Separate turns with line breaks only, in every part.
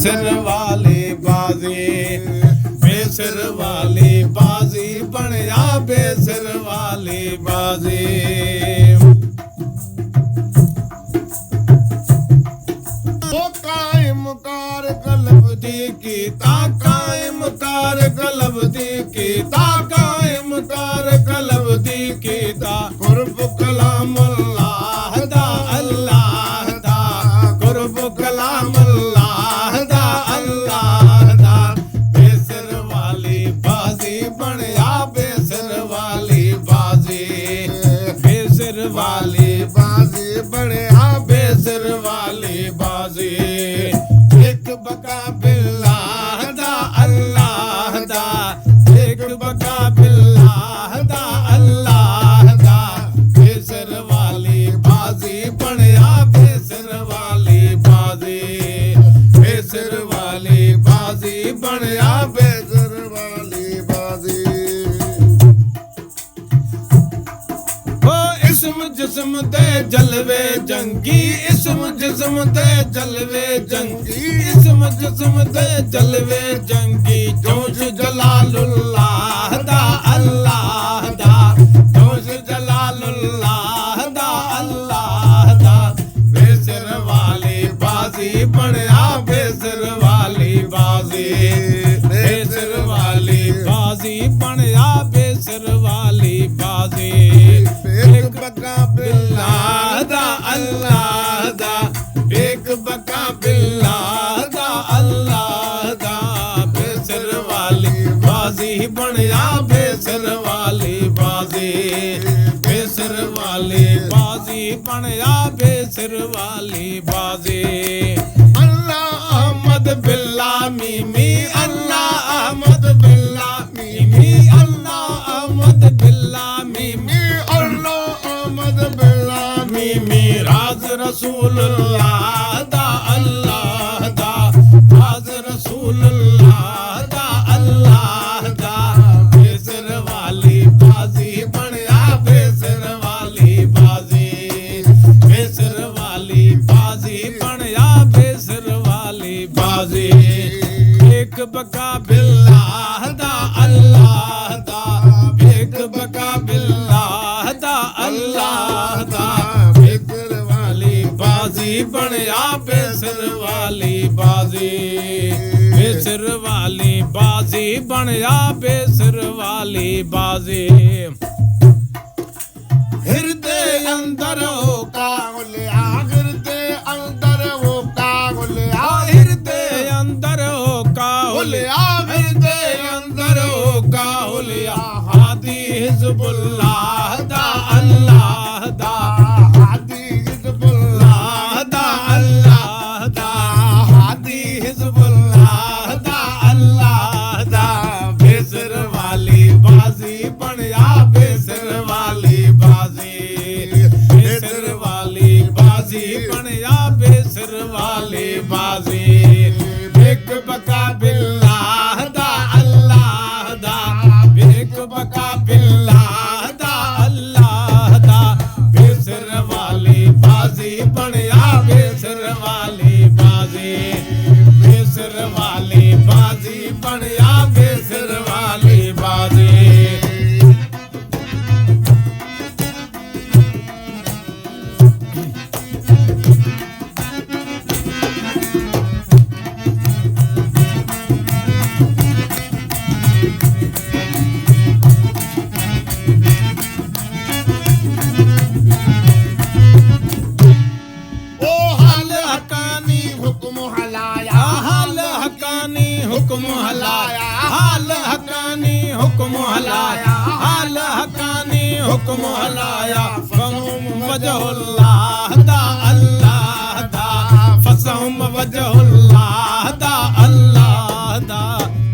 सिर वाली बाजी बेसिर वाली बाजी बनया बेसिर वाली बाजी वो कायम कार कलब दी कीता कायम कार कलब दी कीता कायम कार कलब दी कीता कुर्ब कलाम अल्लाह दा कुर्ब कलाम अल्लाह दा बेसिर वाली बाजी बनया बेसिर वाली बाजी बेसिर वाली बाजी बनया बेसिर वाली बाजी एक बका बिल्लाह दा अल्लाह दा एक बका बिल्लाह दा अल्लाह दा बेसिर वाली बाजी बनया बेसिर वाली बाजी बेसिर वाली बाजी बनया बेसिर वाली बाजी ओ इसम जिस्म ते जलवे जंगी इसम जिस्म ते जलवे जंगी इसम जिस्म ते जलवे जंगी जोश जलालुल्लाह दा अल्लाह दा जोश जलालुल्लाह दा अल्लाह दा बेसिर वाली बाजी बनया बेसिर वाली बाजी बेसिर वाली बाजी बनया बेसिर वाली बाजी एक बका बिल्लाह दा अल्लाह दा एक बका बिल्लाह दा अल्लाह दा बेसिर वाली बाजी बनया बेसिर वाली बाजी बेसिर वाली बाजी बनया बेसिर वाली बाजी अल्लाह अहमद बिल्ला मीमी अल्लाह अहमद बिल्ला मीमी अल्लाह अहमद बिल्ला मीमी अल्लाह अहमद बिल्ला मीमी राज रसूलुल्लाह दा अल्लाह दा राज रसूलुल्लाह दा अल्लाह दा बेसिर वाली बाजी बनया बेसिर वाली बाजी बेसिर वाली बाजी बनया बेसिर वाली बाजी एक बका बिल्लाह दा अल्लाह दा एक बका बिल्लाह दा अल्लाह दा बेसिर वाली बाजी बनया बेसिर वाली बाजी बेसिर वाली बाजी बनया बेसिर वाली बाजी हृदय अंदर हो कागुलिया हृदय अंदर हो कागुलिया हृदय अंदर हो कागुलिया हृदय अंदर हो कागुलिया हादी हिजबुल्लाह दा अल्लाह दा हादी हिजबुल्लाह दा अल्लाह दा हादी हिजबुल्लाह दा अल्लाह दा बेसिर वाली बाजी बनया बेसिर वाली बाजी बेसिर वाली बाजी बनया बेसिर वाली बाजी एक बका बिल्लाह दा अल्लाह दा एक बका बिल्लाह दा अल्लाह दा बेसिर वाली बाजी बनया बेसिर वाली बाजी बेसिर वाली बाजी बनया बेसिर वाली बाजी हुक्म हलाया हाल हकानी हुक्म हलाया हाल हकानी हुक्म हलाया फहुम वजहुल्लाह दा अल्लाह दा फसहुम वजहुल्लाह दा अल्लाह दा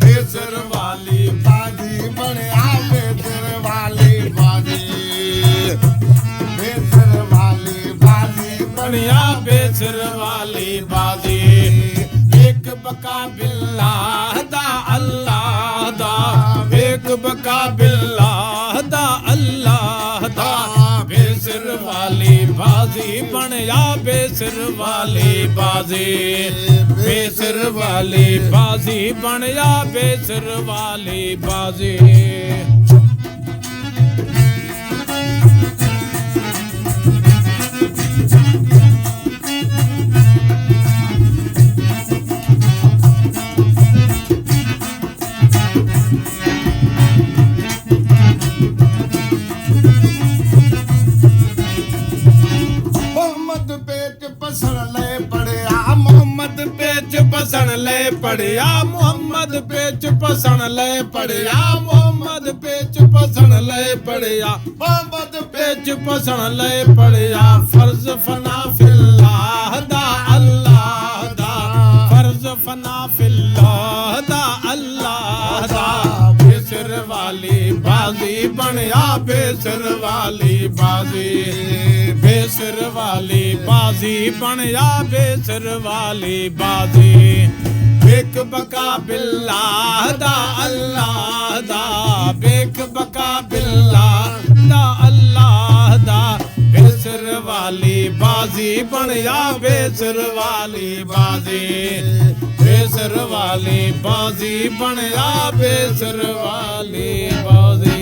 बेसिर वाली बाजी बनया बेसिर वाली बाजी बेसिर वाली बाजी बनया बेसिर वाली बाजी एक बका बिल्लाह दा अल्लाह दा एक बका बिल्लाह दा अल्लाह दा बेसिर वाली बाजी बनया बेसिर बेसिर वाली बाजी बेसिर वाली बाजी बनया बेसिर वाली बाजी पसण ले पढ़िया मोहम्मद पेच पसण ले पढ़िया मोहम्मद पेच पसण ले पढ़िया मोहम्मद पेच पसण ले पढ़िया फर्ज फना फिल्लाह दा अल्लाह दा फर्ज फना फिल्लाह दा अल्लाह दा बेसिर वाली बाजी बनया बेसिर वाली बाजी बेसिर वाली बाजी बनया बेसिर वाली बाजी बेक बका बिल्लाह दा अल्लाह दा बेक बका बिल्लाह दा अल्लाह दा बेसिर वाली बाजी बनया बेसिर वाली बाजी बेसिर वाली बाजी बनया बेसिर वाली बाजी